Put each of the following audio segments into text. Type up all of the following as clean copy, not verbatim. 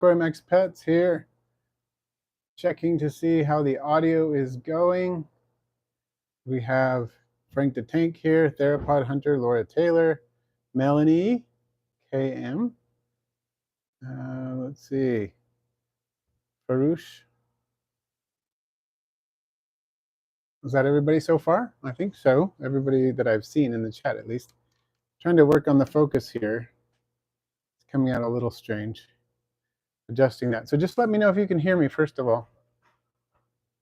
Aquarimax Pets here, checking to see how the audio is going. We have Frank the Tank here, Theropod Hunter, Laura Taylor, Melanie, KM. Let's see, Farouche. Is that everybody so far? I think so. Everybody that I've seen in the chat, at least. Trying to work on the focus here. It's coming out a little strange. Adjusting that. So just let me know if you can hear me, first of all.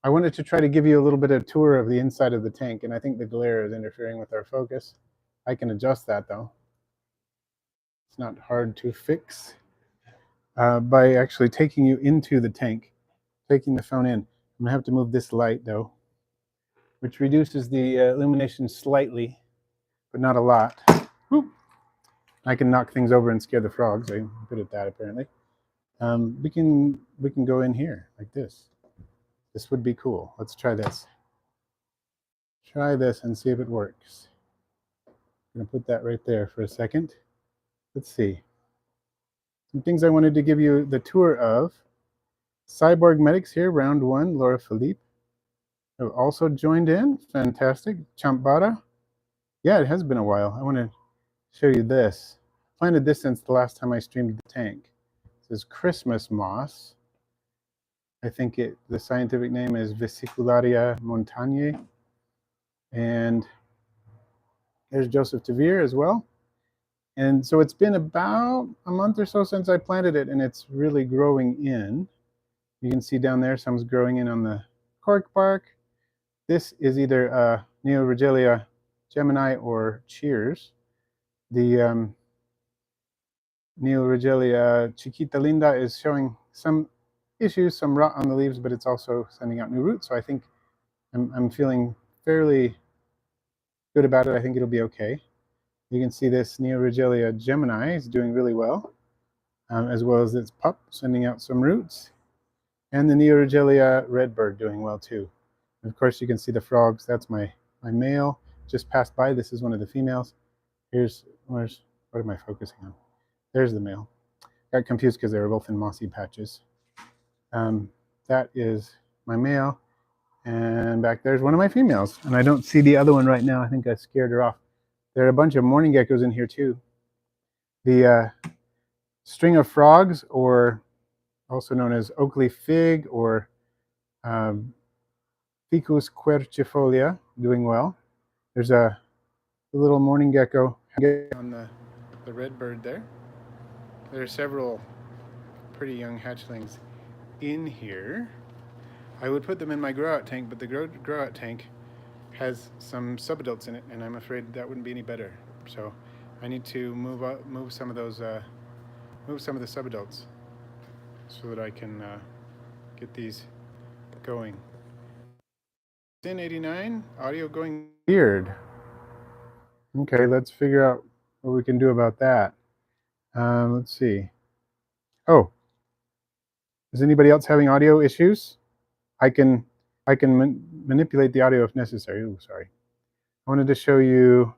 I wanted to try to give you a little bit of a tour of the inside of the tank, and I think the glare is interfering with our focus. I can adjust that, though. It's not hard to fix by actually taking you into the tank, taking the phone in. I'm going to have to move this light, though, which reduces the illumination slightly, but not a lot. Whoop. I can knock things over and scare the frogs. I'm good at that, apparently. We can go in here like this. This would be cool. Let's try this. Try this and see if it works. I'm going to put that right there for a second. Let's see. Some things I wanted to give you the tour of. Cyborg Medics here, round one. Laura Philippe have also joined in. Fantastic. Champara. Yeah, it has been a while. I want to show you this. I planted this since the last time I streamed the tank. This is Christmas moss. I think the scientific name is Vesicularia montagne. And there's Joseph Tavir as well. And so it's been about a month or so since I planted it, and it's really growing in. You can see down there some's growing in on the cork bark. This is either Neoregelia Gemini or Cheers. The Neoregelia Chiquita Linda is showing some issues, some rot on the leaves, but it's also sending out new roots. So I think I'm feeling fairly good about it. I think it'll be okay. You can see this Neoregelia Gemini is doing really well, as well as its pup sending out some roots. And the Neoregelia Redbird doing well too. And of course you can see the frogs. That's my male. Just passed by. This is one of the females. What am I focusing on? There's the male. Got confused because they were both in mossy patches. That is my male. And back there's one of my females. And I don't see the other one right now. I think I scared her off. There are a bunch of mourning geckos in here too. The string of frogs, or also known as Oakley fig or Ficus quercifolia, doing well. There's a little mourning gecko on the redbird there. There are several pretty young hatchlings in here. I would put them in my grow-out tank, but the grow-out tank has some subadults in it, and I'm afraid that wouldn't be any better. So I need to move some of those, move some of the subadults so that I can get these going. Sin 89, audio going weird. Okay, let's figure out what we can do about that. Let's see. Oh, is anybody else having audio issues? I can manipulate the audio if necessary. Oh, sorry. I wanted to show you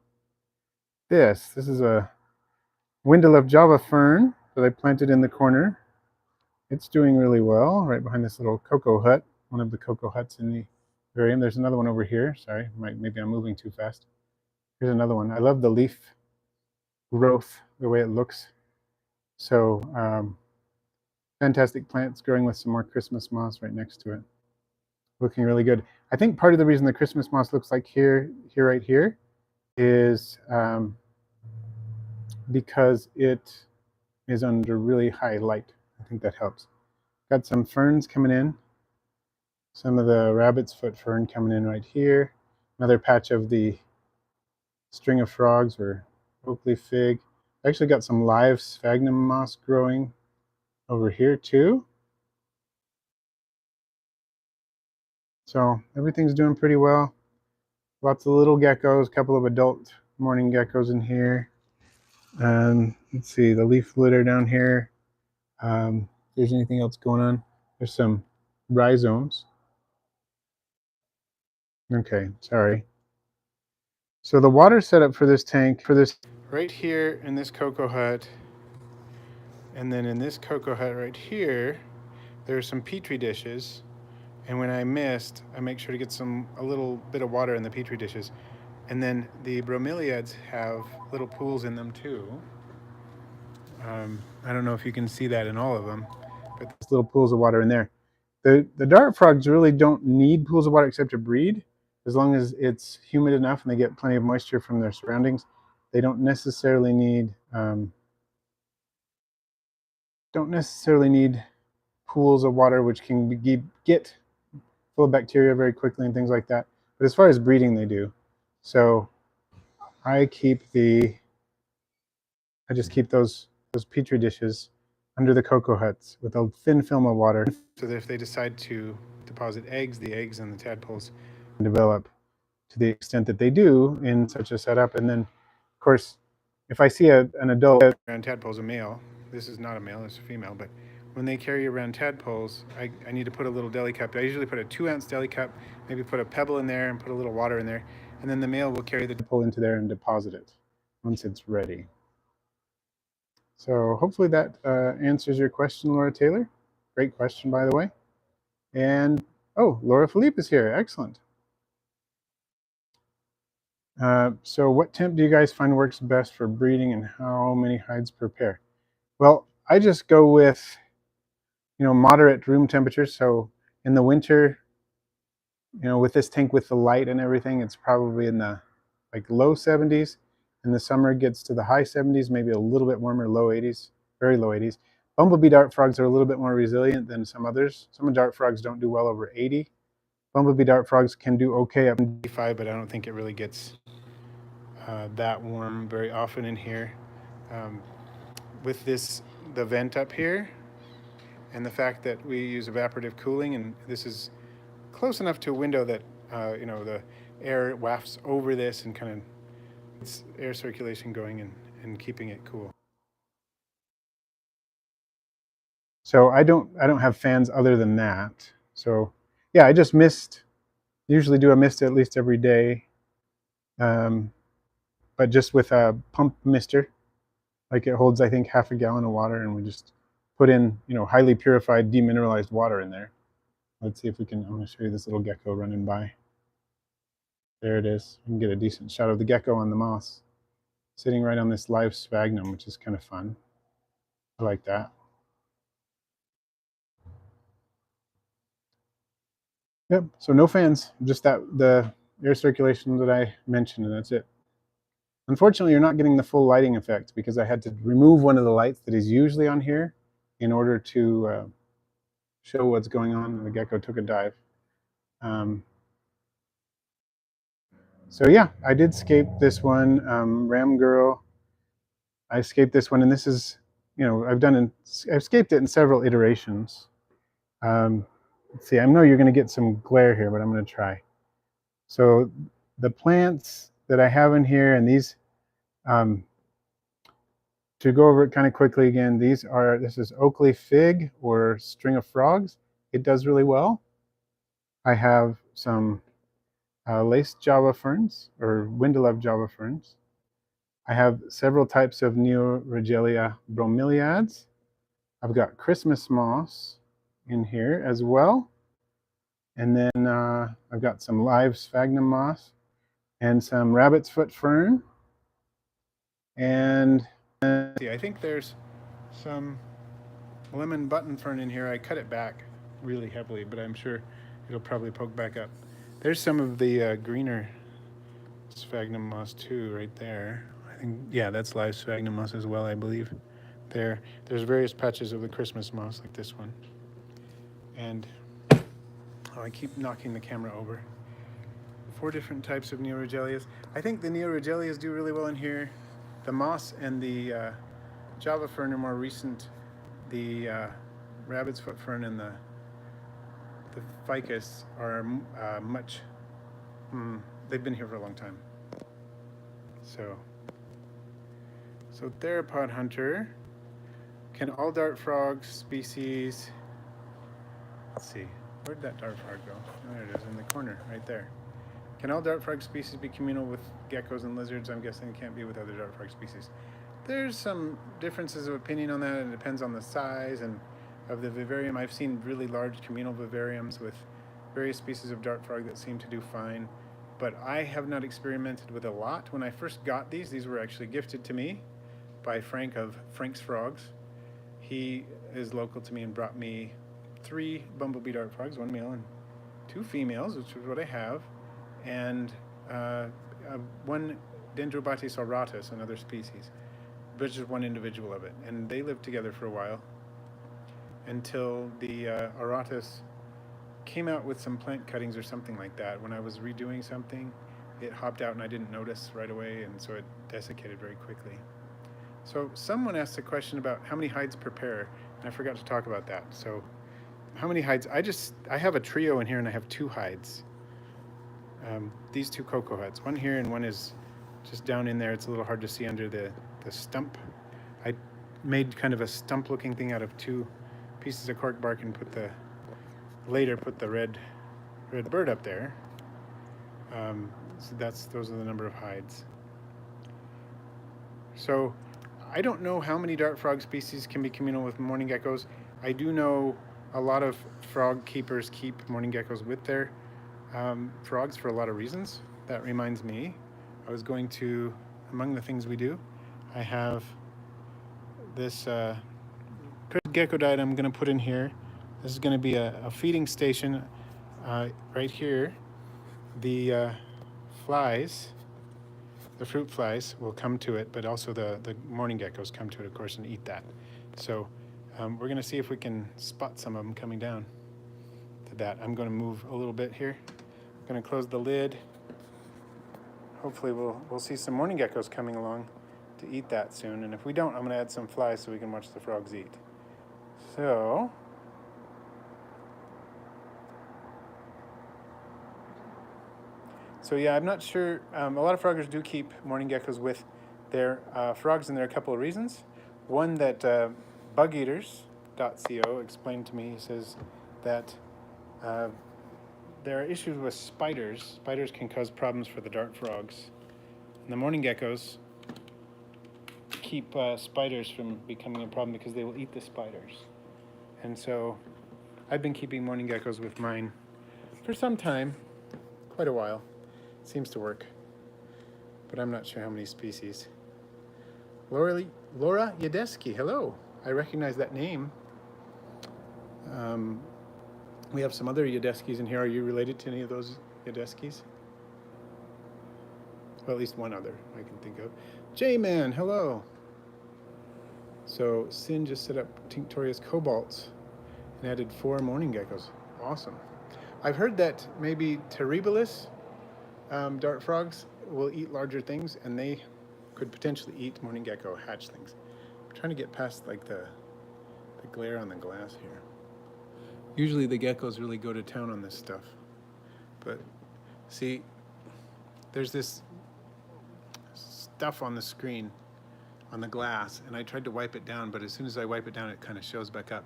this. This is a Windle of Java fern that I planted in the corner. It's doing really well, right behind this little cocoa hut, one of the cocoa huts in the vivarium. There's another one over here. Sorry, maybe I'm moving too fast. Here's another one. I love the leaf growth, the way it looks. So fantastic plants growing with some more Christmas moss right next to it. Looking really good. I think part of the reason the Christmas moss looks like right here is because it is under really high light. I think that helps. Got some ferns coming in. Some of the rabbit's foot fern coming in right here. Another patch of the string of frogs or Oakley fig. I actually got some live sphagnum moss growing over here too. So everything's doing pretty well. Lots of little geckos, a couple of adult mourning geckos in here. Let's see, the leaf litter down here. If there's anything else going on, there's some rhizomes. Okay, sorry. So the water setup for this tank, right here in this cocoa hut, And then in this cocoa hut right here, there are some petri dishes. And when I missed, I make sure to get a little bit of water in the petri dishes. And then the bromeliads have little pools in them too. I don't know if you can see that in all of them, but there's little pools of water in there. The dart frogs really don't need pools of water except to breed, as long as it's humid enough and they get plenty of moisture from their surroundings. They don't necessarily need pools of water which can get full of bacteria very quickly and things like that. But as far as breeding, they do. So I just keep those petri dishes under the cocoa huts with a thin film of water, so that if they decide to deposit eggs, the eggs and the tadpoles develop to the extent that they do in such a setup. And then, of course, if I see an adult around tadpoles, a male, this is not a male, it's a female, but when they carry around tadpoles, I need to put a little deli cup. I usually put a 2-ounce deli cup, maybe put a pebble in there and put a little water in there, and then the male will carry the tadpole into there and deposit it once it's ready. So hopefully that answers your question, Laura Taylor. Great question, by the way. And, oh, Laura Philippe is here. Excellent. So what temp do you guys find works best for breeding, and how many hides per pair? Well, I just go with, moderate room temperature. So in the winter, with this tank with the light and everything, it's probably in the low 70s. In the summer, it gets to the high 70s, maybe a little bit warmer, low 80s, very low 80s. Bumblebee dart frogs are a little bit more resilient than some others. Some dart frogs don't do well over 80. Bumblebee dart frogs can do okay up to 85, but I don't think it really gets that warm very often in here. With the vent up here, and the fact that we use evaporative cooling, and this is close enough to a window that the air wafts over this and kind of it's air circulation going and keeping it cool. So I don't have fans other than that. So yeah, I just usually do a mist at least every day, but just with a pump mister. Like, it holds, I think, half a gallon of water, and we just put in highly purified demineralized water in there. Let's see if we can. I'm going to show you this little gecko running by. There it is. You can get a decent shot of the gecko on the moss, sitting right on this live sphagnum, which is kind of fun. I like that. Yep, so no fans, just the air circulation that I mentioned, and that's it. Unfortunately, you're not getting the full lighting effect because I had to remove one of the lights that is usually on here in order to show what's going on, and the gecko took a dive. So yeah, I did scape this one, Ram Girl. I escaped this one, and this is, I've scaped it in several iterations. Let's see, I know you're going to get some glare here, but I'm going to try. So the plants that I have in here, and these, to go over it kind of quickly again, this is Oakley Fig or String of Frogs. It does really well. I have some laced Java ferns or Windelove Java ferns. I have several types of Neoregelia bromeliads. I've got Christmas moss in here as well. And then I've got some live sphagnum moss and some rabbit's foot fern. And I think there's some lemon button fern in here. I cut it back really heavily, but I'm sure it'll probably poke back up. There's some of the greener sphagnum moss too, right there. I think, yeah, that's live sphagnum moss as well, I believe. There's various patches of the Christmas moss, like this one. And I keep knocking the camera over. 4 different types of Neoregelias. I think the Neoregelias do really well in here. The moss and the Java fern are more recent. The rabbit's foot fern and the ficus are they've been here for a long time. So theropod hunter. Can all dart frog species, let's see, where'd that dart frog go? Oh, there it is, in the corner, right there. Can all dart frog species be communal with geckos and lizards? I'm guessing it can't be with other dart frog species. There's some differences of opinion on that. It depends on the size and of the vivarium. I've seen really large communal vivariums with various species of dart frog that seem to do fine, but I have not experimented with a lot. When I first got these were actually gifted to me by Frank of Frank's Frogs. He is local to me and brought me 3 bumblebee dart frogs, 1 male and 2 females, which is what I have, and one Dendrobates auratus, another species, which is one individual of it. And they lived together for a while until the auratus came out with some plant cuttings or something like that. When I was redoing something, it hopped out and I didn't notice right away, and so it desiccated very quickly. So someone asked a question about how many hides per pair, and I forgot to talk about that. So how many hides? I have a trio in here, and I have 2 hides. These 2 cocoa hides, one here and one is just down in there. It's a little hard to see under the stump. I made kind of a stump looking thing out of 2 pieces of cork bark and later put the red bird up there. So those are the number of hides. So I don't know how many dart frog species can be communal with mourning geckos. I do know a lot of frog keepers keep mourning geckos with their frogs for a lot of reasons. That reminds me, among the things we do, I have this gecko diet I'm going to put in here. This is going to be a feeding station right here. The flies, the fruit flies will come to it, but also the mourning geckos come to it, of course, and eat that. So we're going to see if we can spot some of them coming down to that. I'm going to move a little bit here. I'm going to close the lid. Hopefully we'll see some mourning geckos coming along to eat that soon. And if we don't, I'm going to add some flies so we can watch the frogs eat. So yeah, I'm not sure. A lot of froggers do keep mourning geckos with their frogs, and there are a couple of reasons. One that bugeaters.co explained to me. He says that there are issues with spiders. Spiders can cause problems for the dart frogs. And the mourning geckos keep spiders from becoming a problem because they will eat the spiders. And so I've been keeping mourning geckos with mine for some time, quite a while. Seems to work, but I'm not sure how many species. Laura Yadeski, hello. I recognize that name. We have some other Yadeskis in here. Are you related to any of those Yadeskis? Well, at least one other I can think of. J-Man, hello. So Sin just set up Tinctorius cobalts and added 4 mourning geckos. Awesome. I've heard that maybe Terribilis dart frogs will eat larger things, and they could potentially eat mourning gecko hatchlings. I'm trying to get past like the glare on the glass here. Usually the geckos really go to town on this stuff, but see, there's this stuff on the screen, on the glass, and I tried to wipe it down, but as soon as I wipe it down, it kind of shows back up.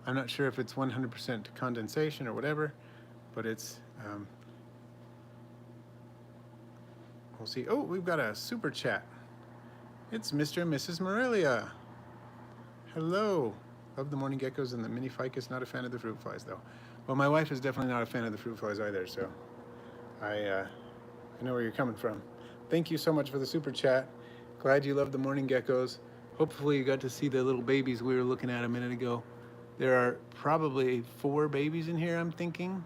I'm not sure if it's 100% condensation or whatever, but it's we'll see. Oh, we've got a super chat. It's Mr. and Mrs. Morelia. Hello. Love the mourning geckos and the mini ficus. Not a fan of the fruit flies, though. Well, my wife is definitely not a fan of the fruit flies either, so I know where you're coming from. Thank you so much for the super chat. Glad you love the mourning geckos. Hopefully you got to see the little babies we were looking at a minute ago. There are probably 4 babies in here, I'm thinking.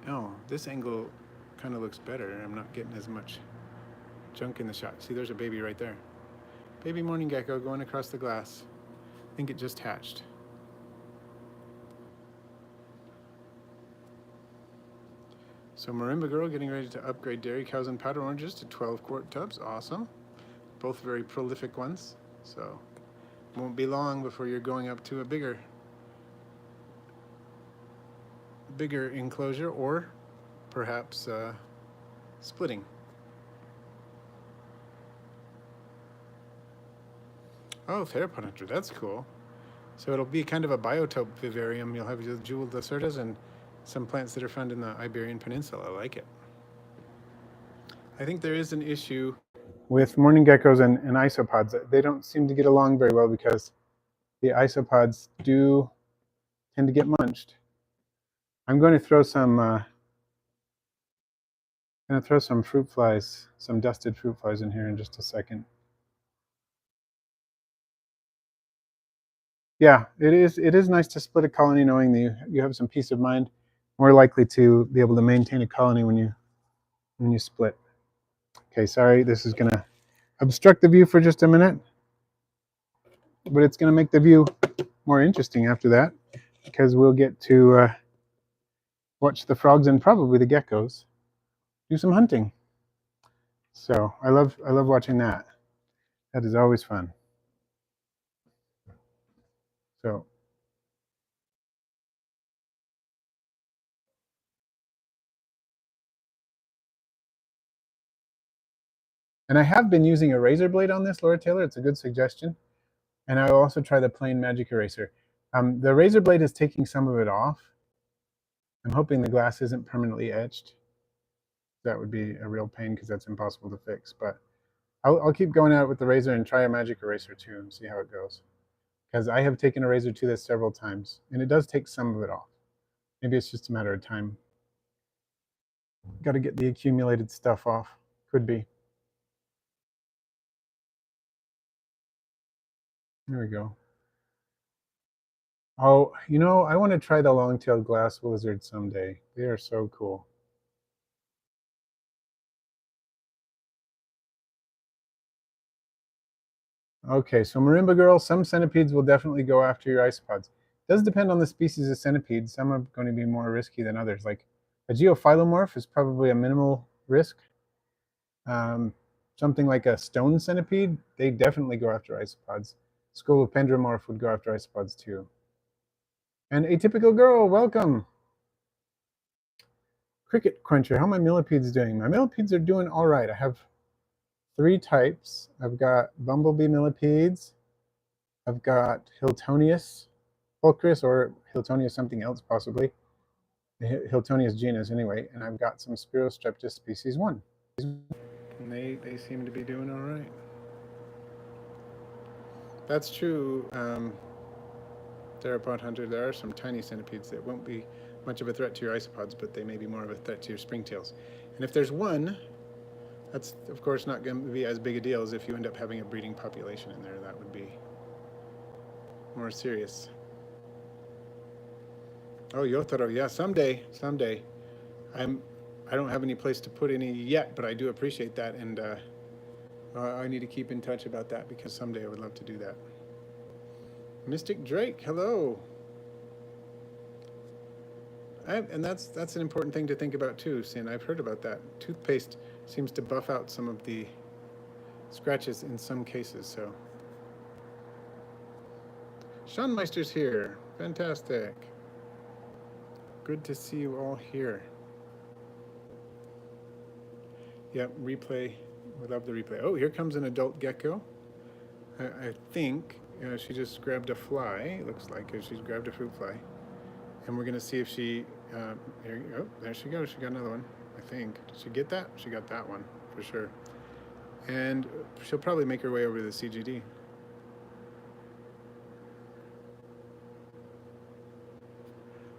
Oh, this angle kind of looks better. I'm not getting as much junk in the shot. See, there's a baby right there. Baby mourning gecko going across the glass. I think it just hatched. So Marimba Girl getting ready to upgrade dairy cows and powder oranges to 12-quart tubs. Awesome. Both very prolific ones. So it won't be long before you're going up to a bigger enclosure, or perhaps splitting. Oh, theropod hunter, that's cool. So it'll be kind of a biotope vivarium. You'll have your jeweled lacertas and some plants that are found in the Iberian Peninsula. I like it. I think there is an issue with mourning geckos and isopods. They don't seem to get along very well because the isopods do tend to get munched. I'm going to throw some fruit flies, some dusted fruit flies in here in just a second. Yeah, it is nice to split a colony knowing that you have some peace of mind. More likely to be able to maintain a colony when you split. Okay, sorry, this is gonna obstruct the view for just a minute, but it's gonna make the view more interesting after that because we'll get to watch the frogs and probably the geckos do some hunting. So I love watching that. That is always fun. So. And I have been using a razor blade on this, Laura Taylor. It's a good suggestion. And I will also try the plain magic eraser. The razor blade is taking some of it off. I'm hoping the glass isn't permanently etched. That would be a real pain because that's impossible to fix. But I'll keep going at it with the razor and try a magic eraser too and see how it goes. Because I have taken a razor to this several times, and it does take some of it off. Maybe it's just a matter of time. Got to get the accumulated stuff off. Could be. There we go. Oh, I want to try the long-tailed glass lizard someday. They are so cool. Okay, so Marimba Girl, some centipedes will definitely go after your isopods. It does depend on the species of centipede. Some are going to be more risky than others. Like a geophyllomorph is probably a minimal risk. Something like a stone centipede, they definitely go after isopods. Scolopendromorph would go after isopods too. And Atypical Girl, welcome. Cricket Quencher, how are my millipedes doing? My millipedes are doing all right. I have 3 types. I've got bumblebee millipedes. I've got Hiltonius pulchris, or Hiltonius something else possibly. Hiltonius genus anyway. And I've got some Spirostreptus species 1. And they seem to be doing all right. That's true, Theropod Hunter. There are some tiny centipedes that won't be much of a threat to your isopods, but they may be more of a threat to your springtails. And if there's one, that's of course not going to be as big a deal as if you end up having a breeding population in there. That would be more serious. Oh, Yotaro, yeah, someday. I don't have any place to put any yet, but I do appreciate that, and I need to keep in touch about that because someday I would love to do that. Mystic Drake, hello. And that's an important thing to think about too, Sin. I've heard about that. Toothpaste seems to buff out some of the scratches in some cases, so. Sean Meister's here. Fantastic. Good to see you all here. Yep, replay. We love the replay. Oh, here comes an adult gecko. I think she just grabbed a fly. It looks like she's grabbed a fruit fly. And we're going to see if she, there she goes. She got another one, I think. Did she get that? She got that one, for sure. And she'll probably make her way over to the CGD.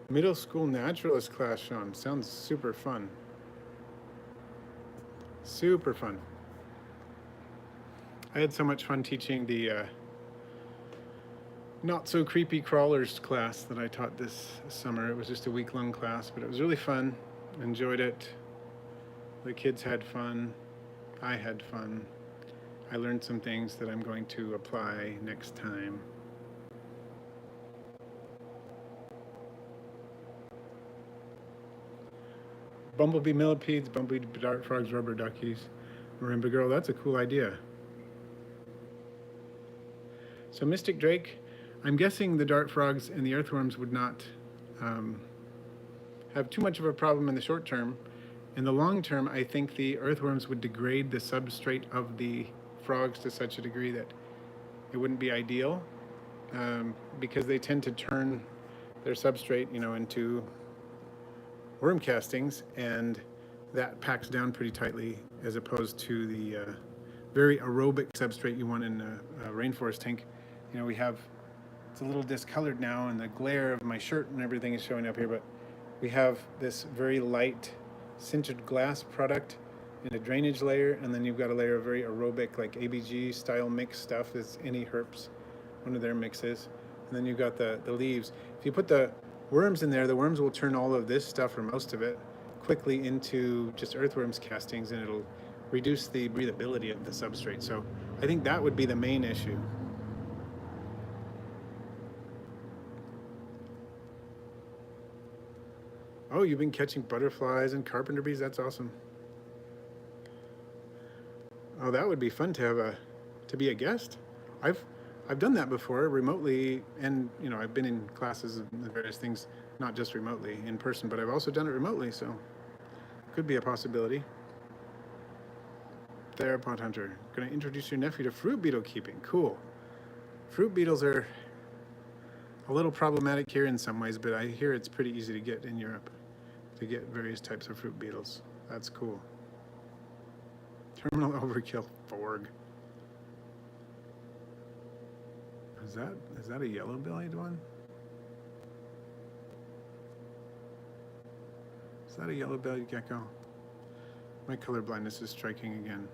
Middle school naturalist class, Sean. Sounds super fun. Super fun. I had so much fun teaching the not so creepy crawlers class that I taught this summer. It was just a week-long class, but it was really fun. Enjoyed it. The kids had fun. I had fun. I learned some things that I'm going to apply next time. Bumblebee millipedes, bumblebee dart frogs, rubber duckies, marimba girl. That's a cool idea. So Mystic Drake, I'm guessing the dart frogs and the earthworms would not have too much of a problem in the short term. In the long term, I think the earthworms would degrade the substrate of the frogs to such a degree that it wouldn't be ideal, because they tend to turn their substrate, into worm castings, and that packs down pretty tightly as opposed to the very aerobic substrate you want in a rainforest tank. You know, it's a little discolored now, and the glare of my shirt and everything is showing up here, but we have this very light sintered glass product in a drainage layer, and then you've got a layer of very aerobic, like ABG style mix stuff. Is any herps, one of their mixes, and then you've got the leaves. If you put the worms in there, the worms will turn all of this stuff, or most of it, quickly into just earthworms castings, and it'll reduce the breathability of the substrate. So I think that would be the main issue. Oh, you've been catching butterflies and carpenter bees. That's awesome. Oh, that would be fun to be a guest. I've done that before remotely, and you know, I've been in classes and various things, not just remotely in person, but I've also done it remotely, so could be a possibility. Theropod hunter, going to introduce your nephew to fruit beetle keeping. Cool. Fruit beetles are a little problematic here in some ways, but I hear it's pretty easy to get in Europe, to get various types of fruit beetles. That's cool. Terminal overkill, Forg. Is that a yellow-bellied one? Is that a yellow-bellied gecko? My color blindness is striking again.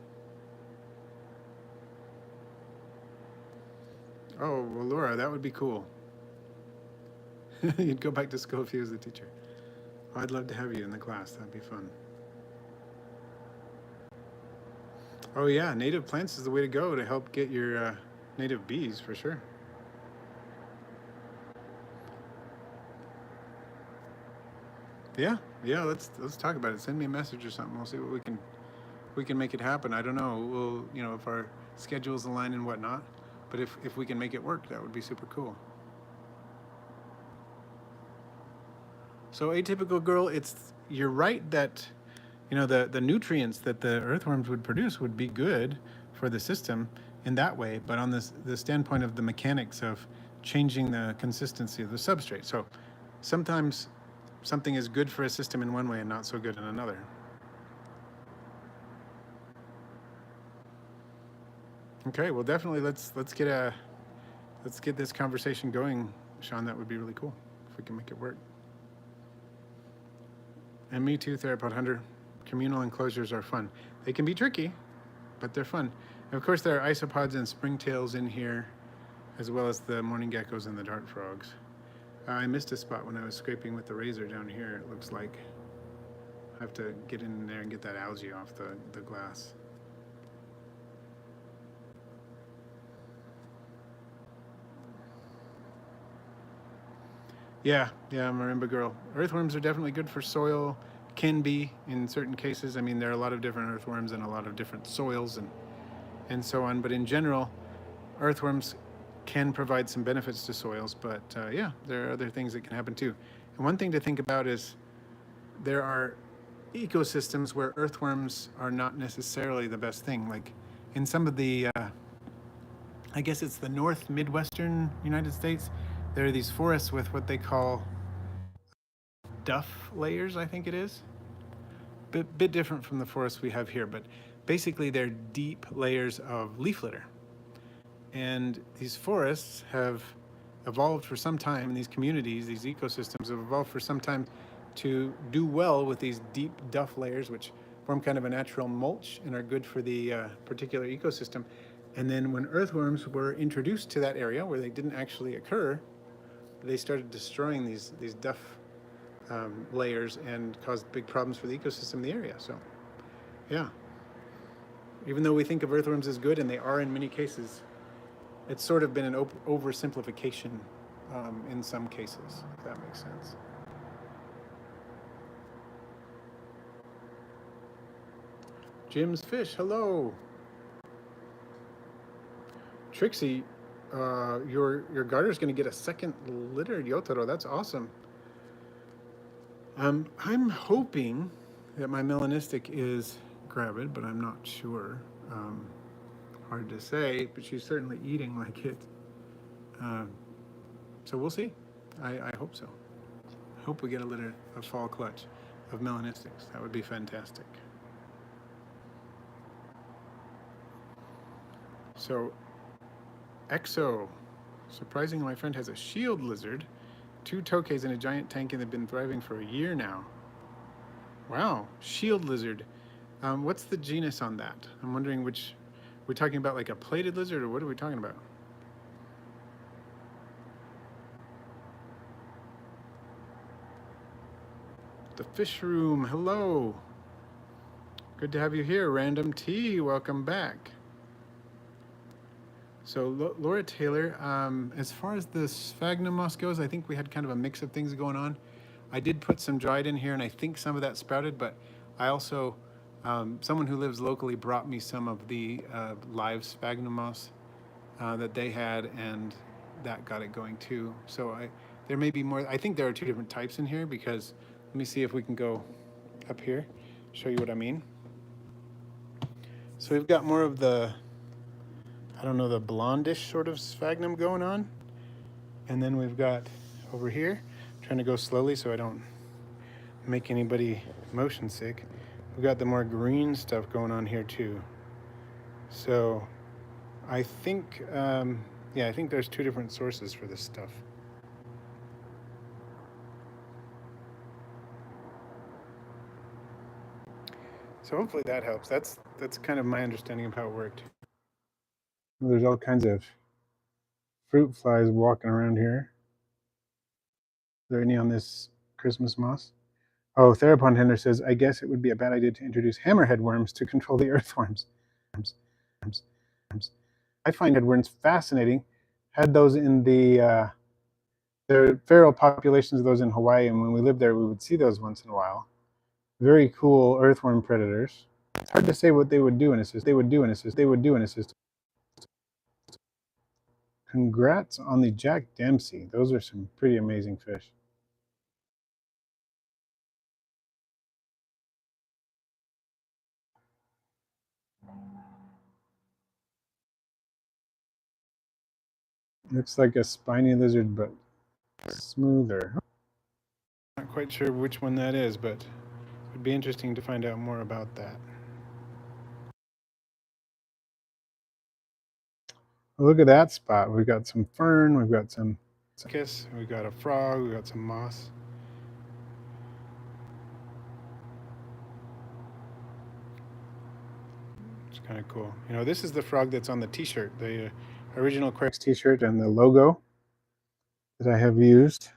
Oh, well, Laura, that would be cool. You'd go back to school if he was the teacher. Oh, I'd love to have you in the class. That'd be fun. Oh yeah, native plants is the way to go to help get your native bees, for sure. Yeah, let's talk about it. Send me a message or something. We'll see what we can make it happen. I don't know. We'll, you know, if our schedules align and whatnot, but if we can make it work, that would be super cool. So atypical girl, you're right that, you know, the nutrients that the earthworms would produce would be good for the system in that way, but on the standpoint of the mechanics of changing the consistency of the substrate. So sometimes something is good for a system in one way and not so good in another. Okay, well, definitely let's get this conversation going, Sean. That would be really cool if we can make it work. And me too, Theropod Hunter. Communal enclosures are fun. They can be tricky, but they're fun. And of course, there are isopods and springtails in here, as well as the morning geckos and the dart frogs. I missed a spot when I was scraping with the razor down here. It looks like I have to get in there and get that algae off the glass. Yeah, marimba girl. Earthworms are definitely good for soil. Can be in certain cases. I mean, there are a lot of different earthworms and a lot of different soils and so on. But in general, earthworms can provide some benefits to soils. But yeah, there are other things that can happen too. And one thing to think about is there are ecosystems where earthworms are not necessarily the best thing. Like in some of the, I guess it's the North Midwestern United States, there are these forests with what they call duff layers, I think it is. Bit different from the forests we have here, but basically they're deep layers of leaf litter. And these forests have evolved for some time, and these communities, these ecosystems have evolved for some time to do well with these deep duff layers, which form kind of a natural mulch and are good for the particular ecosystem. And then when earthworms were introduced to that area where they didn't actually occur, they started destroying these duff layers and caused big problems for the ecosystem in the area. So, yeah. Even though we think of earthworms as good, and they are in many cases, it's sort of been an oversimplification in some cases, if that makes sense. Jim's Fish, hello. Trixie, your garter's going to get a second litter, Yotaro. That's awesome. I'm hoping that my melanistic is gravid, but I'm not sure. Hard to say, but she's certainly eating like it. So we'll see. I hope so. I hope we get a litter, a fall clutch of melanistics. That would be fantastic. So, Exo. Surprisingly, my friend has a shield lizard, 2 tokays in a giant tank, and they've been thriving for a year now. Wow, shield lizard. What's the genus on that? I'm wondering which. We're talking about like a plated lizard, or what are we talking about? The fish room. Hello. Good to have you here, Random T. Welcome back. So Laura Taylor, as far as the sphagnum moss goes, I think we had kind of a mix of things going on. I did put some dried in here, and I think some of that sprouted, but I also, someone who lives locally brought me some of the live sphagnum moss that they had, and that got it going too. So there may be more. I think there are 2 different types in here, because let me see if we can go up here, show you what I mean. So we've got more of the, I don't know, the blondish sort of sphagnum going on. And then we've got over here, trying to go slowly so I don't make anybody motion sick. We've got the more green stuff going on here too. So I think, yeah, I think there's 2 different sources for this stuff. So hopefully that helps. That's kind of my understanding of how it worked. There's all kinds of fruit flies walking around here. Is there any on this Christmas moss? Oh, Therapon Tender says, I guess it would be a bad idea to introduce hammerhead worms to control the earthworms. I find headworms fascinating. Had those in the, there are feral populations of those in Hawaii, and when we lived there, we would see those once in a while. Very cool earthworm predators. It's hard to say what they would do in a system. Congrats on the Jack Dempsey. Those are some pretty amazing fish. Looks like a spiny lizard, but smoother. Not quite sure which one that is, but it'd be interesting to find out more about that. Look at that spot. We've got some fern, we've got some kiss, we've got a frog, we've got some moss. It's kind of cool. You know, this is the frog that's on the t-shirt, the original Aquarimax t-shirt, and the logo that I have used.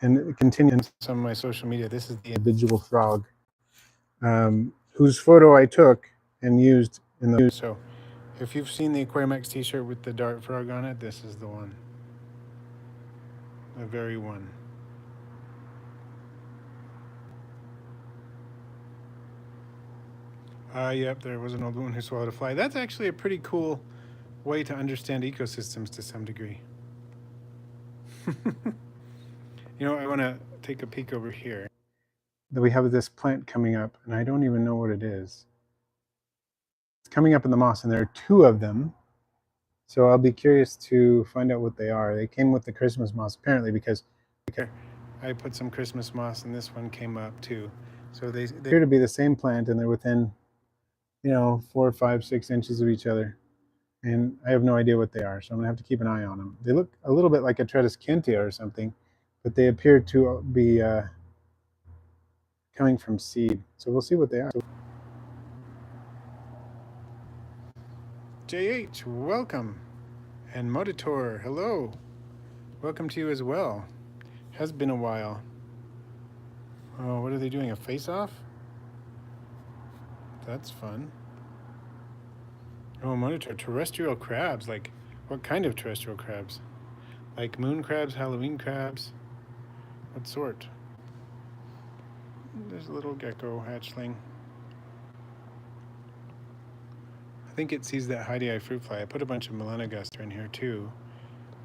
And it continues on some of my social media. This is the individual frog, whose photo I took and used in the news. So if you've seen the Aquarimax t-shirt with the dart frog on it, this is the one. The very one. Yep, there was an old woman who swallowed a fly. That's actually a pretty cool way to understand ecosystems to some degree. You know, I want to take a peek over here. We have this plant coming up, and I don't even know what it is. It's coming up in the moss, and there are 2 of them. So I'll be curious to find out what they are. They came with the Christmas moss, apparently, because I put some Christmas moss, and this one came up too. So they appear to be the same plant, and they're within, 4, 5, 6 inches of each other. And I have no idea what they are, so I'm going to have to keep an eye on them. They look a little bit like a Tretis kentia or something, but they appear to be coming from seed. So we'll see what they are. JH, welcome. And Moditor, hello. Welcome to you as well. Has been a while. Oh, what are they doing? A face-off? That's fun. Oh, Monitor, terrestrial crabs. Like, what kind of terrestrial crabs? Like moon crabs, Halloween crabs? What sort? There's a little gecko hatchling. I think it sees that Heidi fruit fly. I put a bunch of melanogaster in here too,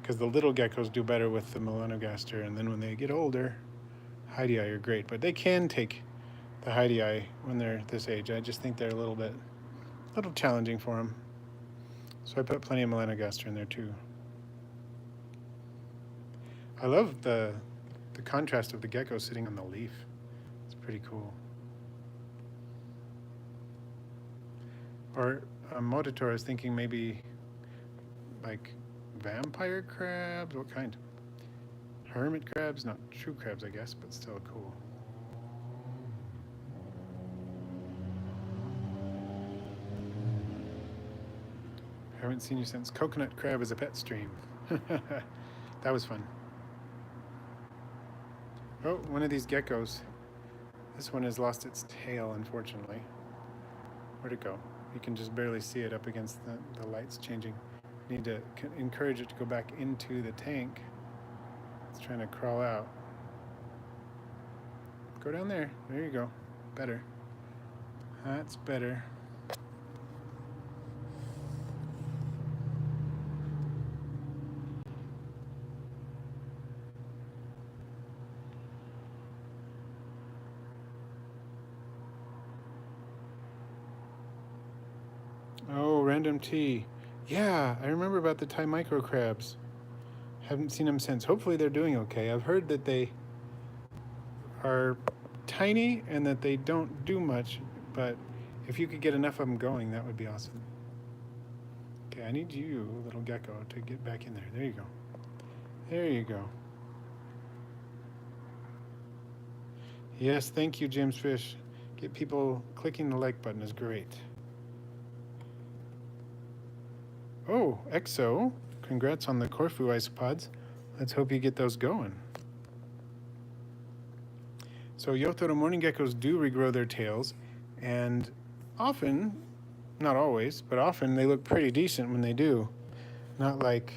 because the little geckos do better with the melanogaster, and then when they get older, Heidi are great. But they can take the Heidi when they're this age. I just think they're a little challenging for them. So I put plenty of melanogaster in there too. I love the contrast of the gecko sitting on the leaf. It's pretty cool. Or Moditor is thinking maybe like vampire crabs. What kind? Hermit crabs, not true crabs, I guess, but still cool. Haven't seen you since Coconut Crab as a pet stream. That was fun. Oh, one of these geckos. This one has lost its tail, unfortunately. Where'd it go? You can just barely see it up against the lights changing. Need to encourage it to go back into the tank. It's trying to crawl out. Go down there. There you go. Better. That's better. Oh, random tea. Yeah, I remember about the Thai micro crabs. Haven't seen them since. Hopefully they're doing okay. I've heard that they are tiny and that they don't do much, but if you could get enough of them going, that would be awesome. Okay, I need you, little gecko, to get back in there. There you go. There you go. Yes, thank you, James Fish. Get people clicking the like button is great. Oh, Exo, congrats on the Corfu isopods. Let's hope you get those going. So Yotaro morning geckos do regrow their tails, and often, not always, but often they look pretty decent when they do. Not like,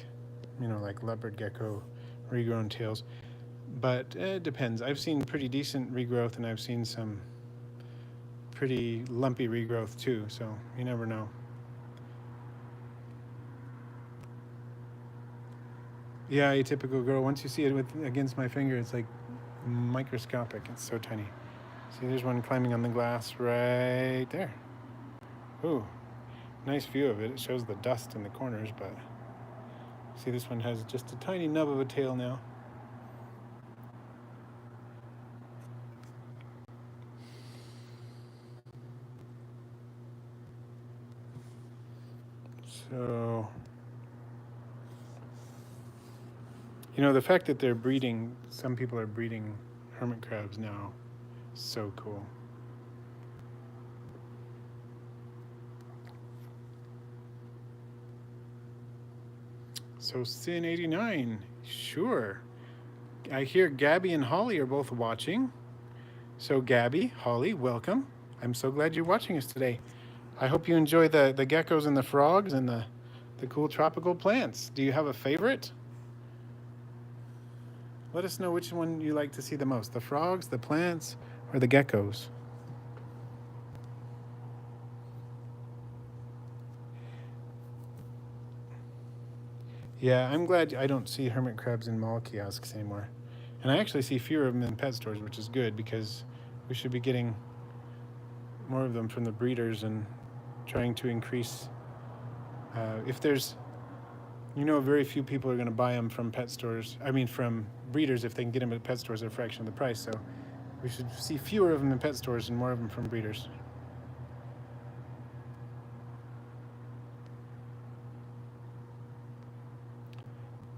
like leopard gecko regrown tails, but it depends. I've seen pretty decent regrowth, and I've seen some pretty lumpy regrowth too, so you never know. Yeah, atypical girl. Once you see it against my finger, it's like microscopic. It's so tiny. See, there's one climbing on the glass right there. Ooh, nice view of it. It shows the dust in the corners, but see, this one has just a tiny nub of a tail now. So, the fact that they're breeding, some people are breeding hermit crabs now, so cool. So Sin89, sure. I hear Gabby and Holly are both watching. So Gabby, Holly, welcome. I'm so glad you're watching us today. I hope you enjoy the geckos and the frogs and the cool tropical plants. Do you have a favorite? Let us know which one you like to see the most, the frogs, the plants, or the geckos. Yeah, I'm glad I don't see hermit crabs in mall kiosks anymore. And I actually see fewer of them in pet stores, which is good because we should be getting more of them from the breeders and trying to increase. If there's, very few people are going to buy them from pet stores. I mean, from breeders. If they can get them at pet stores at a fraction of the price. So we should see fewer of them in pet stores and more of them from breeders.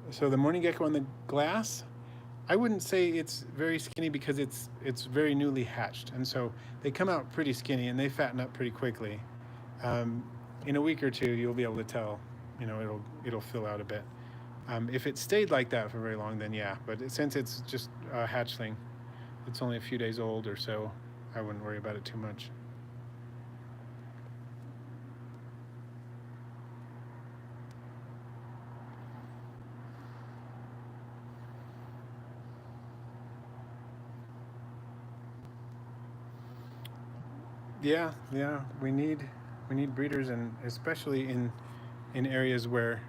So the morning gecko on the glass, I wouldn't say it's very skinny because it's very newly hatched, and so they come out pretty skinny and they fatten up pretty quickly. In a week or two, you'll be able to tell. It'll fill out a bit. If it stayed like that for very long, then yeah. But since it's just a hatchling, it's only a few days old or so, I wouldn't worry about it too much. Yeah, we need breeders, and especially in areas where,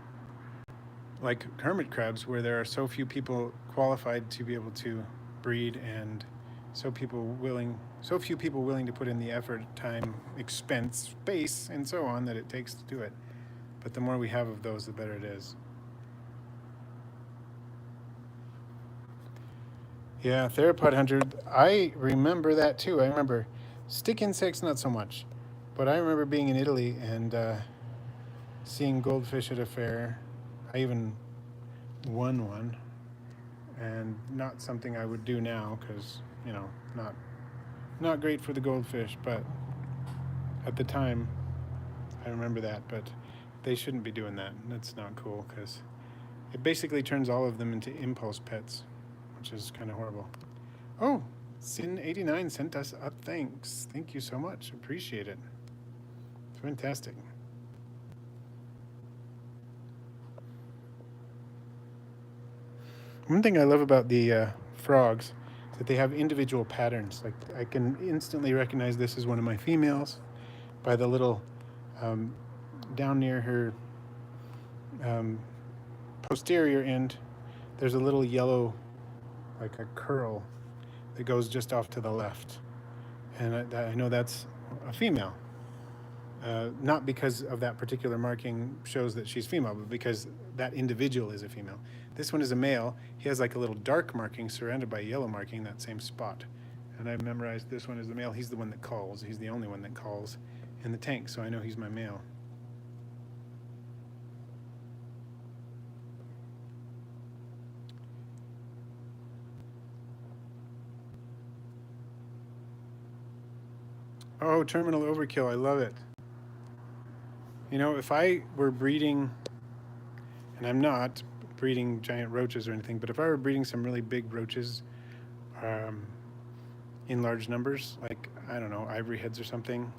like hermit crabs, where there are so few people qualified to be able to breed, and so few people willing to put in the effort, time, expense, space, and so on that it takes to do it. But the more we have of those, the better it is. Yeah, theropod hunter. I remember that too. I remember stick insects, not so much, but I remember being in Italy and seeing goldfish at a fair. I even won one, and not something I would do now because, you know, not great for the goldfish, but at the time I remember that. But they shouldn't be doing that. That's not cool because it basically turns all of them into impulse pets, which is kind of horrible. Oh, Sin89 sent us a thanks. Thank you so much. Appreciate it. It's fantastic. One thing I love about the frogs is that they have individual patterns. Like I can instantly recognize this as one of my females by the little down near her posterior end. There's a little yellow, like a curl, that goes just off to the left, and I know that's a female. Not because of that particular marking shows that she's female, but because that individual is a female. This one is a male. He has like a little dark marking surrounded by yellow marking in that same spot. And I've memorized this one is the male. He's the one that calls. He's the only one that calls in the tank, so I know he's my male. Oh, terminal overkill. I love it. You know, if I were breeding, and I'm not breeding giant roaches or anything, but if I were breeding some really big roaches in large numbers, like, I don't know, ivory heads or something,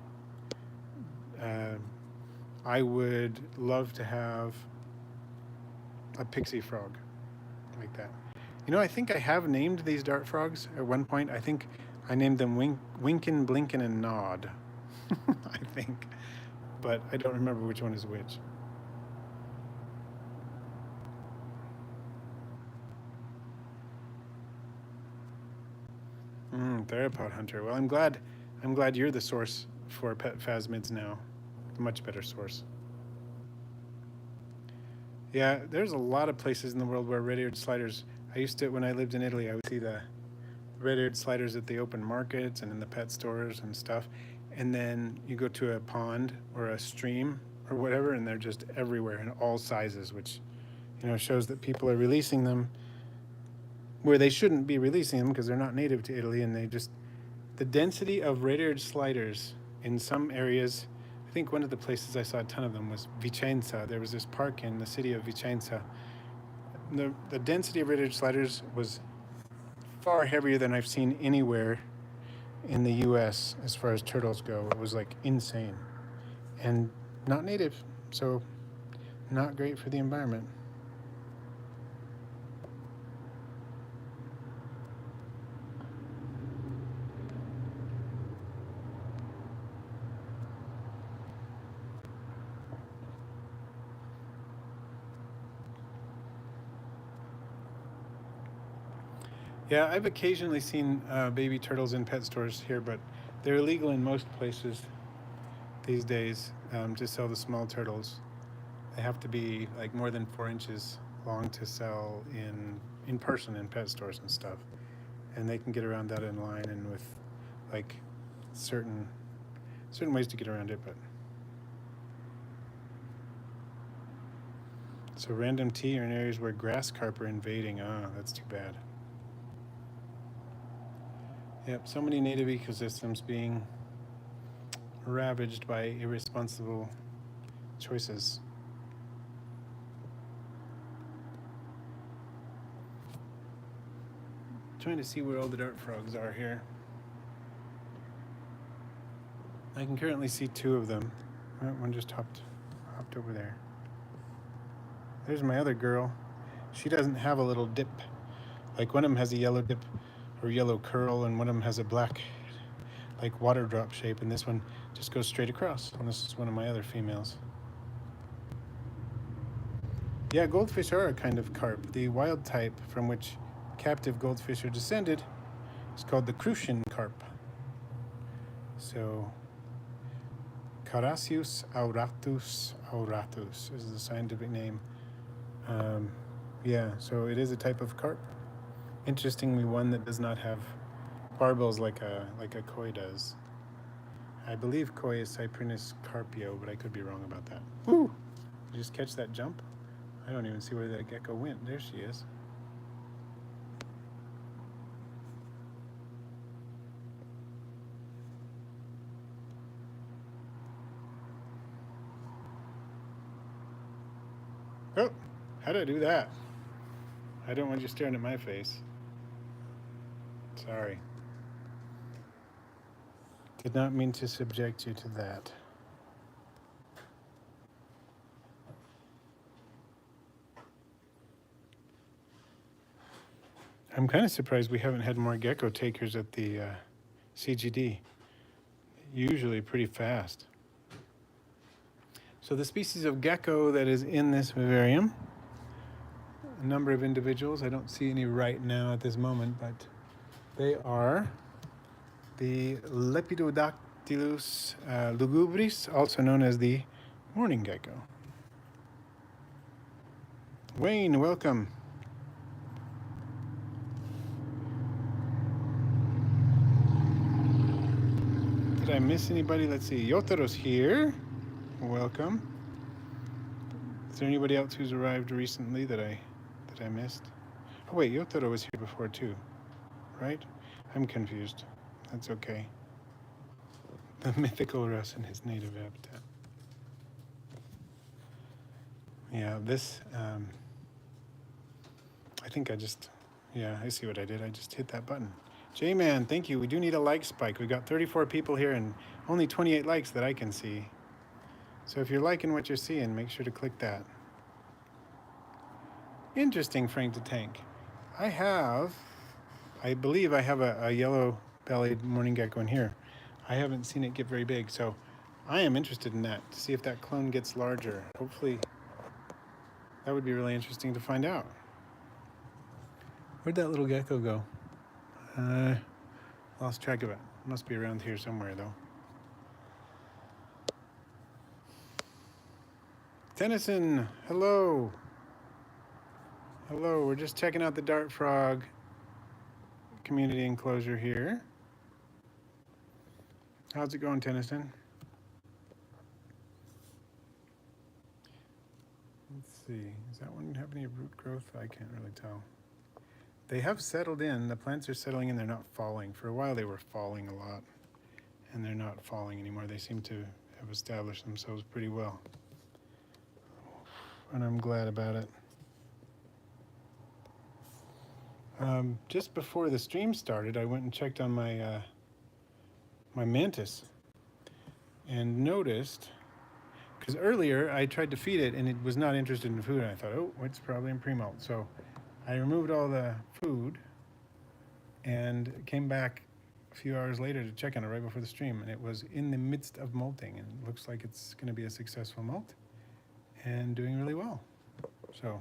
I would love to have a pixie frog like that. You know, I think I have named these dart frogs at one point. I think I named them Winkin', Blinkin', and Nod. I think. But I don't remember which one is which. Theropod hunter. Well, I'm glad you're the source for pet phasmids now. A much better source. Yeah, there's a lot of places in the world where red-eared sliders. I used to, when I lived in Italy, I would see the red-eared sliders at the open markets and in the pet stores and stuff. And then you go to a pond or a stream or whatever, and they're just everywhere in all sizes, which, you know, shows that people are releasing them where they shouldn't be releasing them because they're not native to Italy, and they just, the density of red-eared sliders in some areas. I think one of the places I saw a ton of them was Vicenza. There was this park in the city of Vicenza. The density of red-eared sliders was far heavier than I've seen anywhere in the US as far as turtles go. It was like insane and not native, so not great for the environment. Yeah, I've occasionally seen baby turtles in pet stores here, but they're illegal in most places these days to sell the small turtles. They have to be like more than 4 inches long to sell in person in pet stores and stuff. And they can get around that in line and with like certain ways to get around it, but so random tea are in areas where grass carp are invading. Ah, that's too bad. Yep, so many native ecosystems being ravaged by irresponsible choices. Trying to see where all the dart frogs are here. I can currently see 2 of them. Oh, one just hopped over there. There's my other girl. She doesn't have a little dip. Like one of them has a yellow dip or yellow curl, and one of them has a black, like water drop shape, and this one just goes straight across. And this is one of my other females. Yeah, goldfish are a kind of carp. The wild type from which captive goldfish are descended is called the Crucian carp. So Carassius auratus is the scientific name. Yeah, so it is a type of carp. Interestingly, one that does not have barbels like a koi does. I believe koi is Cyprinus carpio, but I could be wrong about that. Woo! Did you just catch that jump? I don't even see where that gecko went. There she is. Oh, how did I do that? I don't want you staring at my face. Sorry. Did not mean to subject you to that. I'm kind of surprised we haven't had more gecko takers at the CGD. Usually pretty fast. So the species of gecko that is in this vivarium, a number of individuals, I don't see any right now at this moment, but they are the Lepidodactylus lugubris, also known as the morning gecko. Wayne, welcome. Did I miss anybody? Let's see. Yotaro's here. Welcome. Is there anybody else who's arrived recently that I missed? Oh wait, Yotaro was here before too, right? I'm confused. That's okay. The mythical Russ in his native habitat. Yeah, this, I think I just, yeah, I see what I did. I just hit that button. J-Man, thank you. We do need a like spike. We've got 34 people here and only 28 likes that I can see. So if you're liking what you're seeing, make sure to click that. Interesting, Frank the Tank. I believe I have a yellow-bellied morning gecko in here. I haven't seen it get very big, so I am interested in that, to see if that clone gets larger. Hopefully, that would be really interesting to find out. Where'd that little gecko go? Lost track of it. Must be around here somewhere, though. Tennyson, hello. Hello, we're just checking out the dart frog community enclosure here. How's it going, Tennyson? Let's see, does that one have any root growth? I can't really tell. They have settled in, the plants are settling in, they're not falling. For a while they were falling a lot, and they're not falling anymore. They seem to have established themselves pretty well. And I'm glad about it. Just before the stream started, I went and checked on my my mantis and noticed, because earlier I tried to feed it and it was not interested in food, and I thought, oh, it's probably in pre-molt. So I removed all the food and came back a few hours later to check on it right before the stream, and it was in the midst of molting, and it looks like it's going to be a successful molt and doing really well. So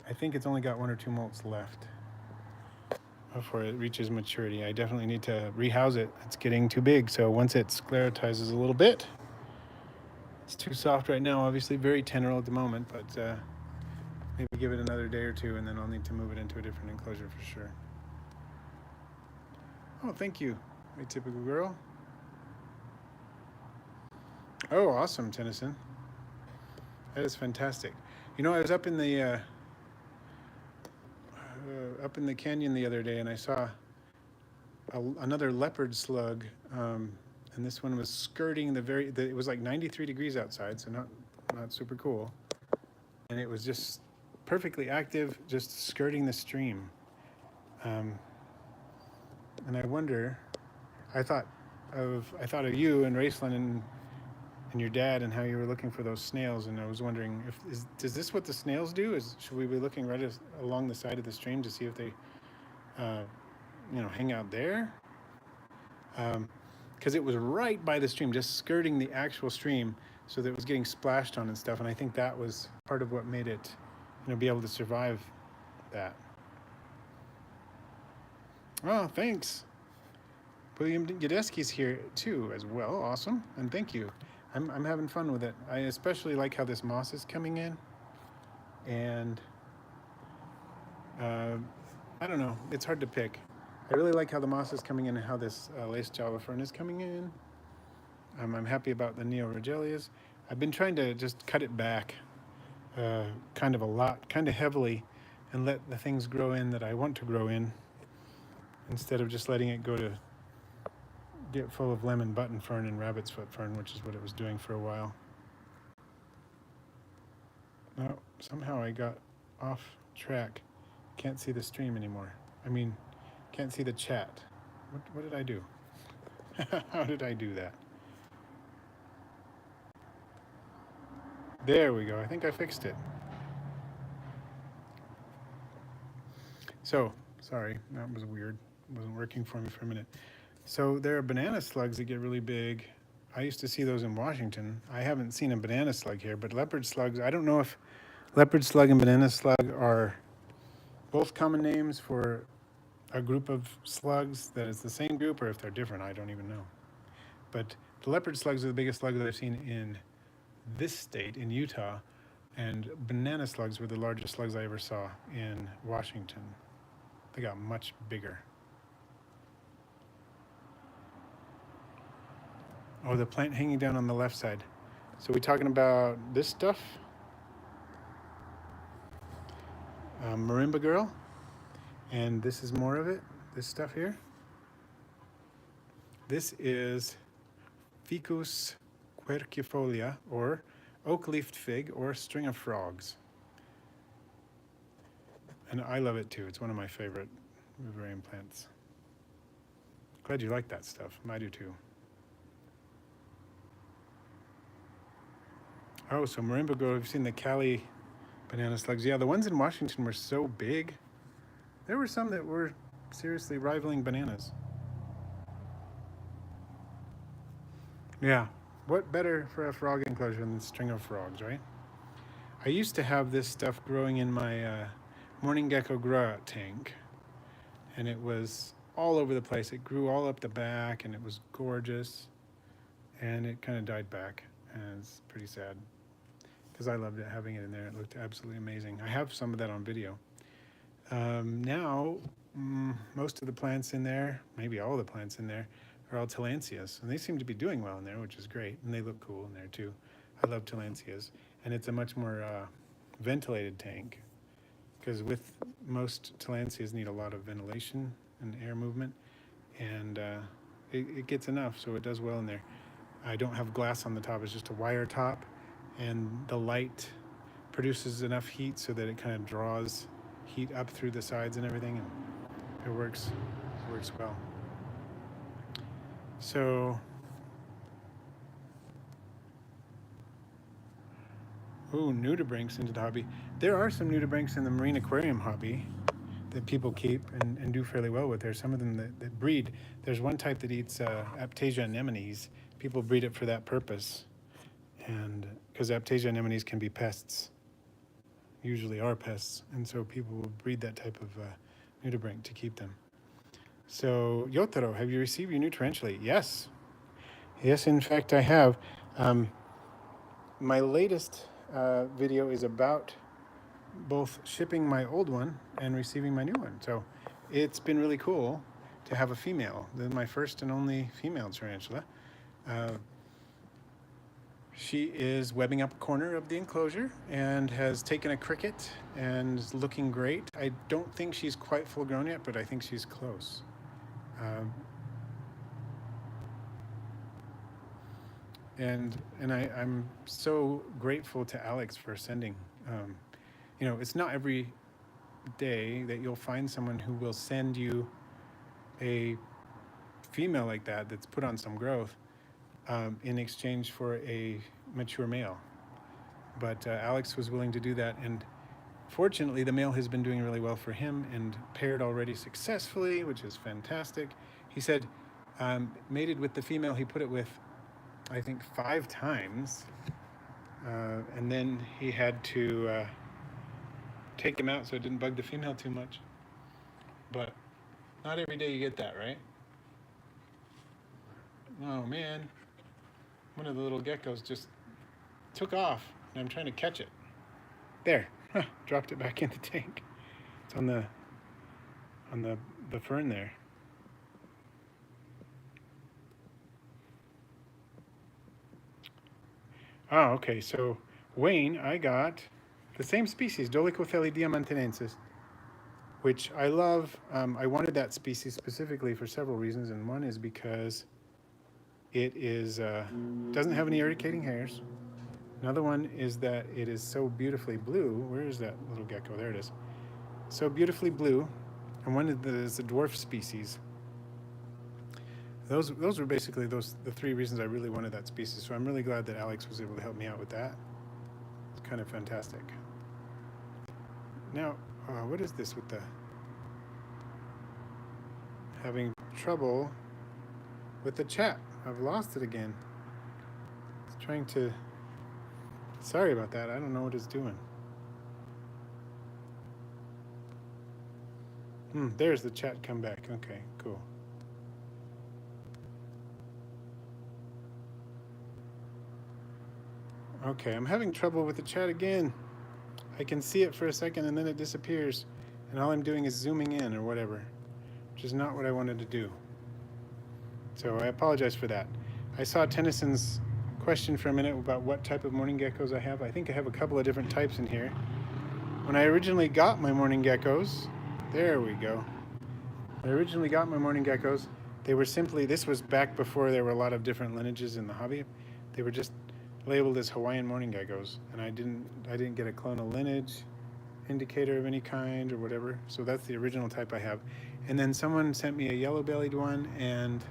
I think it's only got 1 or 2 molts left before it reaches maturity. I definitely need to rehouse it. It's getting too big, so once it sclerotizes a little bit, it's too soft right now, obviously very tender at the moment, but maybe give it another day or two and then I'll need to move it into a different enclosure for sure. Oh, thank you, Atypical Girl. Oh, awesome, Tennyson. That is fantastic. You know, I was up in the canyon the other day, and I saw another leopard slug, and this one was skirting it was like 93 degrees outside, so not super cool, and it was just perfectly active, just skirting the stream. And I wonder, I thought of you and Raceland and your dad and how you were looking for those snails, and I was wondering is this what the snails do? Should we be looking right along the side of the stream to see if they hang out there? Because it was right by the stream, just skirting the actual stream, so that it was getting splashed on and stuff, and I think that was part of what made it be able to survive that. Oh, thanks. William Yadeski's here too as well. Awesome, and thank you. I'm having fun with it. I especially like how this moss is coming in, and I don't know, it's hard to pick. I really like how the moss is coming in and how this lace java fern is coming in. I'm happy about the Neorogelias. I've been trying to just cut it back kind of a lot, kind of heavily, and let the things grow in that I want to grow in, instead of just letting it go to get full of lemon button fern and rabbit's foot fern, which is what it was doing for a while. No, somehow I got off track. Can't see the stream anymore. I mean, can't see the chat. What did I do? How did I do that? There we go. I think I fixed it. So, sorry, that was weird. It wasn't working for me for a minute. So there are banana slugs that get really big. I used to see those in Washington. I haven't seen a banana slug here, but leopard slugs, I don't know if leopard slug and banana slug are both common names for a group of slugs that is the same group, or if they're different, I don't even know. But the leopard slugs are the biggest slug that I've seen in this state, in Utah, and banana slugs were the largest slugs I ever saw in Washington. They got much bigger. Oh, the plant hanging down on the left side. So we talking about this stuff? Marimba girl. And this is more of it, this stuff here. This is Ficus quercifolia, or oak-leafed fig, or string of frogs. And I love it too. It's one of my favorite vivarium plants. Glad you like that stuff. I do too. Oh, so marimba girl, we've seen the Cali banana slugs. Yeah, the ones in Washington were so big. There were some that were seriously rivaling bananas. Yeah, what better for a frog enclosure than a string of frogs, right? I used to have this stuff growing in my morning gecko grow-out tank, and it was all over the place. It grew all up the back, and it was gorgeous, and it kind of died back, and it's pretty sad, because I loved it, having it in there. It looked absolutely amazing. I have some of that on video. Now, most of the plants in there, maybe all the plants in there, are all tillandsias, and they seem to be doing well in there, which is great, and they look cool in there too. I love tillandsias, and it's a much more ventilated tank, because with most tillandsias need a lot of ventilation and air movement, and it gets enough, so it does well in there. I don't have glass on the top, it's just a wire top, and the light produces enough heat so that it kind of draws heat up through the sides and everything, and it works well. So, ooh, nudibranchs into the hobby. There are some nudibranchs in the marine aquarium hobby that people keep and do fairly well with. There's some of them that breed. There's one type that eats Aptasia anemones. People breed it for that purpose, and because Aptasia anemones can be pests, usually are pests, and so people will breed that type of nudibranch to keep them. So, Yotaro, have you received your new tarantula? Yes. Yes, in fact, I have. My latest video is about both shipping my old one and receiving my new one. So it's been really cool to have a female. This is my first and only female tarantula. She is webbing up a corner of the enclosure and has taken a cricket and is looking great. I don't think she's quite full grown yet, but I think she's close. And I'm so grateful to Alex for sending. You know, it's not every day that you'll find someone who will send you a female like that that's put on some growth in exchange for a mature male. But Alex was willing to do that, and fortunately the male has been doing really well for him and paired already successfully, which is fantastic. He said mated with the female he put it with, I think 5 times, and then he had to take him out so it didn't bug the female too much. But not every day you get that, right? Oh man, one of the little geckos just took off, and I'm trying to catch it. There, dropped it back in the tank. It's on the fern there. Oh, okay, so Wayne, I got the same species, Dolichothele diamantinensis, which I love. I wanted that species specifically for several reasons, and one is because it is doesn't have any irritating hairs. Another one is that it is so beautifully blue. Where is that little gecko? There it is. So beautifully blue, and one is the dwarf species. Those were basically the three reasons I really wanted that species. So I'm really glad that Alex was able to help me out with that. It's kind of fantastic. Now, what is this with the having trouble with the chat? I've lost it again. It's trying to. Sorry about that. I don't know what it's doing. There's the chat come back. Okay, cool. Okay, I'm having trouble with the chat again. I can see it for a second and then it disappears. And all I'm doing is zooming in or whatever, which is not what I wanted to do. So I apologize for that. I saw Tennyson's question for a minute about what type of morning geckos I have. I think I have a couple of different types in here. When I originally got my morning geckos, there we go. When I originally got my morning geckos, they were simply, this was back before there were a lot of different lineages in the hobby. They were just labeled as Hawaiian morning geckos, and I didn't get a clonal lineage indicator of any kind or whatever. So that's the original type I have. And then someone sent me a yellow-bellied one, and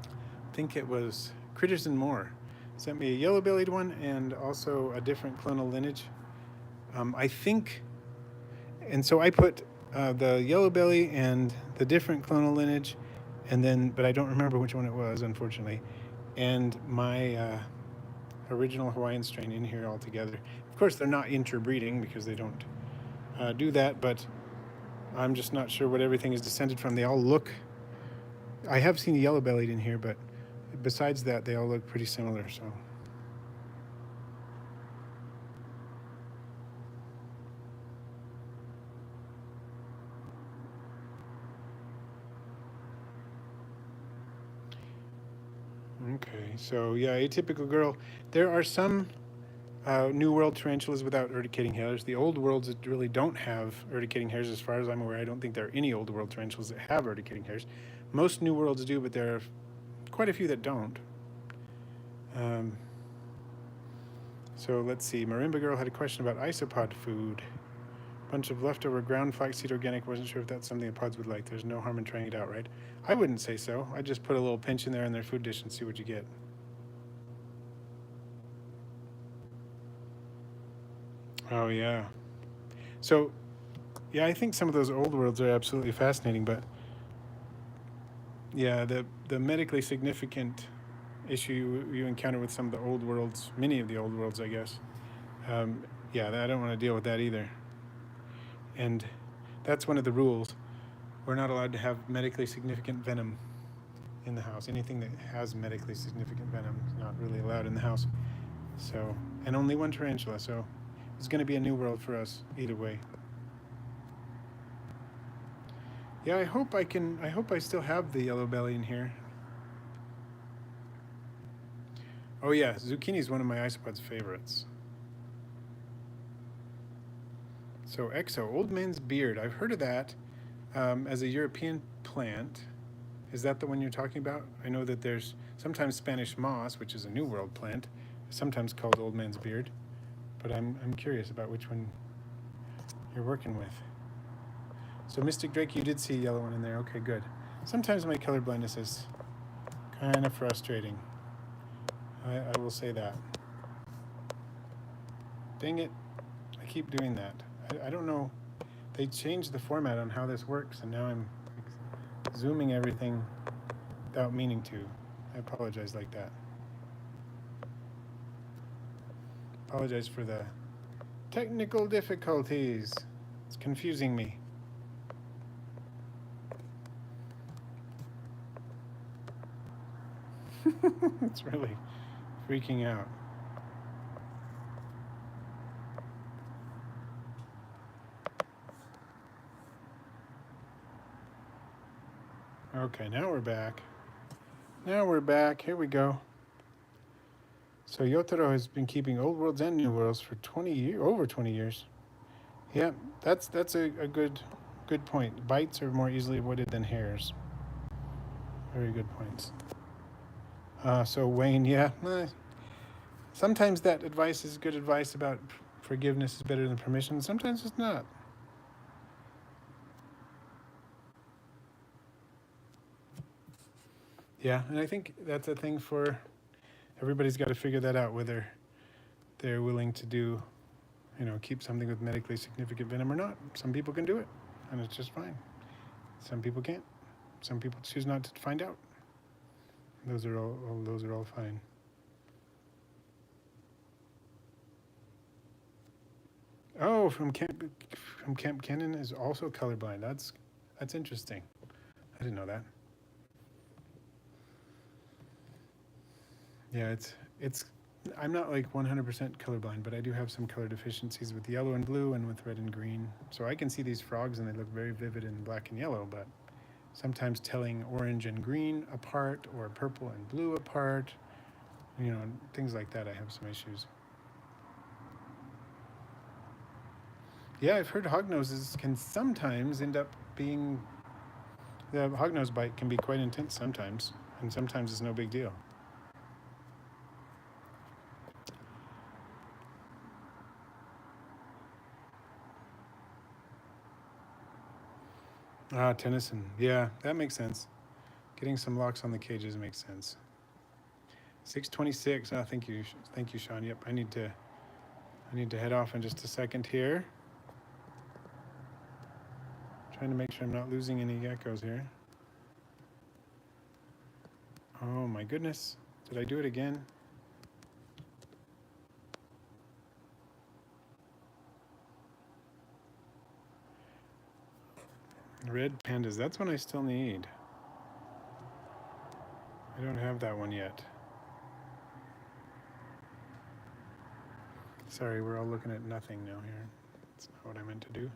I think it was Critters and More sent me a yellow-bellied one and also a different clonal lineage. I think, and so I put the yellow belly and the different clonal lineage, and then, but I don't remember which one it was, unfortunately, and my original Hawaiian strain in here altogether. Of course, they're not interbreeding because they don't do that, but I'm just not sure what everything is descended from. They all look, I have seen yellow-bellied in here, but besides that, they all look pretty similar, so. Okay, so yeah, atypical girl. There are some New World tarantulas without urticating hairs. The Old Worlds that really don't have urticating hairs, as far as I'm aware. I don't think there are any Old World tarantulas that have urticating hairs. Most New Worlds do, but there are quite a few that don't. So let's see. Marimba Girl had a question about isopod food. Bunch of leftover ground flaxseed organic. Wasn't sure if that's something the pods would like. There's no harm in trying it out, right? I wouldn't say so. I'd just put a little pinch in there in their food dish and see what you get. Oh, yeah. So, yeah, I think some of those Old Worlds are absolutely fascinating, but yeah, the medically significant issue you encounter with some of the Old Worlds, many of the Old Worlds, I guess, yeah, I don't want to deal with that either. And that's one of the rules. We're not allowed to have medically significant venom in the house. Anything that has medically significant venom is not really allowed in the house. So, and only one tarantula, so it's going to be a new world for us either way. Yeah, I hope I still have the yellow belly in here. Oh yeah, zucchini is one of my isopods favorites. So Exo, old man's beard. I've heard of that as a European plant. Is that the one you're talking about? I know that there's sometimes Spanish moss, which is a New World plant, sometimes called old man's beard. But I'm curious about which one you're working with. So Mystic Drake, you did see a yellow one in there. Okay, good. Sometimes my color blindness is kind of frustrating. I will say that. Dang it. I keep doing that. I don't know. They changed the format on how this works, and now I'm zooming everything without meaning to. I apologize like that. Apologize for the technical difficulties. It's confusing me. It's really freaking out. Okay, now we're back. Now we're back. Here we go. So Yotaro has been keeping Old Worlds and New Worlds for 20 years, over 20 years. Yeah, that's a good point. Bites are more easily avoided than hairs. Very good points. So Wayne, yeah, sometimes that advice is good advice about forgiveness is better than permission. Sometimes it's not. Yeah, and I think that's a thing for everybody's got to figure that out, whether they're willing to do, keep something with medically significant venom or not. Some people can do it, and it's just fine. Some people can't. Some people choose not to find out. Those are all fine. Oh, from Camp Cannon is also colorblind. That's interesting. I didn't know that. Yeah, it's I'm not like 100% colorblind, but I do have some color deficiencies with yellow and blue and with red and green. So I can see these frogs and they look very vivid in black and yellow, but sometimes telling orange and green apart or purple and blue apart, things like that, I have some issues. Yeah, I've heard hognoses can sometimes end up being, the hognose bite can be quite intense sometimes, and sometimes it's no big deal. Tennyson. Yeah, that makes sense. Getting some locks on the cages makes sense. 6:26. Thank you, Sean. Yep, I need to head off in just a second here. Trying to make sure I'm not losing any geckos here. Oh my goodness. Did I do it again? Red pandas. That's one I still need. I don't have that one yet. Sorry, we're all looking at nothing now here. That's not what I meant to do.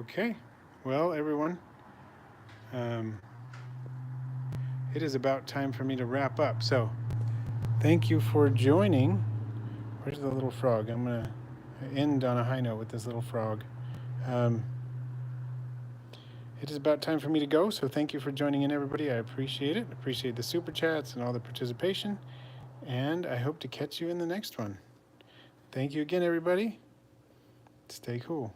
Okay. Well, everyone, it is about time for me to wrap up. So, thank you for joining. Where's the little frog? I'm going to end on a high note with this little frog. It is about time for me to go, so thank you for joining in, everybody. I appreciate it. Appreciate the super chats and all the participation, and I hope to catch you in the next one. Thank you again, everybody. Stay cool.